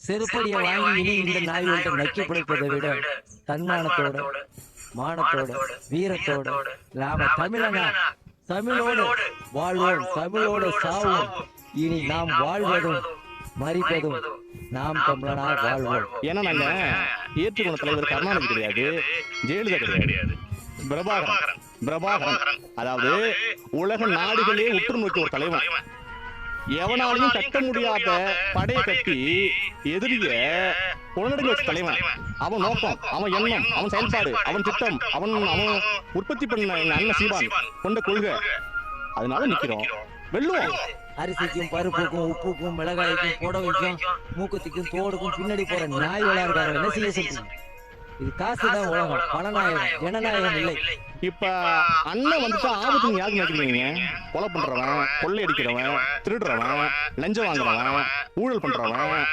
செருப்படியை வாங்கி இனி இந்த நாய்கள்கிட்ட நக்கி பிடிப்பதை விட தன்மானத்தோட மானத்தோட வீரத்தோட நாம தமிழனா தமிழோடு வாழ்வோம், தமிழோடு சாவோம். இனி நாம் வாழ்வதும் மறிப்பதும் நாம் தமிழனா வாழ்வோம். ஏன்னா நாங்க ஏற்றுக்கொண்ட தலைவர் கருணாநிதி கிடையாது, ஜெயலலிதா கிடையாது, பிரபாகரன். அதாவது உலக நாடுகளே உற்று நோக்கிய ஒரு தலைவன். எவனாலையும் கட்ட முடியாத படையை கட்டி எதிரிய உணர்ந்து வச்ச தலைவன். அவன் நோக்கம், அவன் எண்ணம், அவன் செயல்பாடு, அவன் திட்டம், அவன் உற்பத்தி பண்ண எங்க அண்ணன் சீமான் கொண்ட கொள்கை. அதனால நிக்கிறோம், வெல்லுவோம். அரிசிக்கும் பருப்புக்கும் உப்புக்கும் மிளகாய்க்கும் புடவைக்கும் மூக்கத்துக்கும் தோடுக்கும் பின்னாடி போற நாய் விளையாடுறாரு. என்ன செய்ய சொல்றீங்க? இது காசுதான் உலகம், பணநாயகம், ஜனநாயகம் இல்லை. இப்ப அண்ணன் வந்துட்டு ஆபத்துன்னு யாருக்கு நினைக்கிறீங்க? கொலை பண்றவன், கொள்ளை அடிக்கிறவன், திருடுறவன், லஞ்சம் வாங்குறவன், ஊழல் பண்றவன்,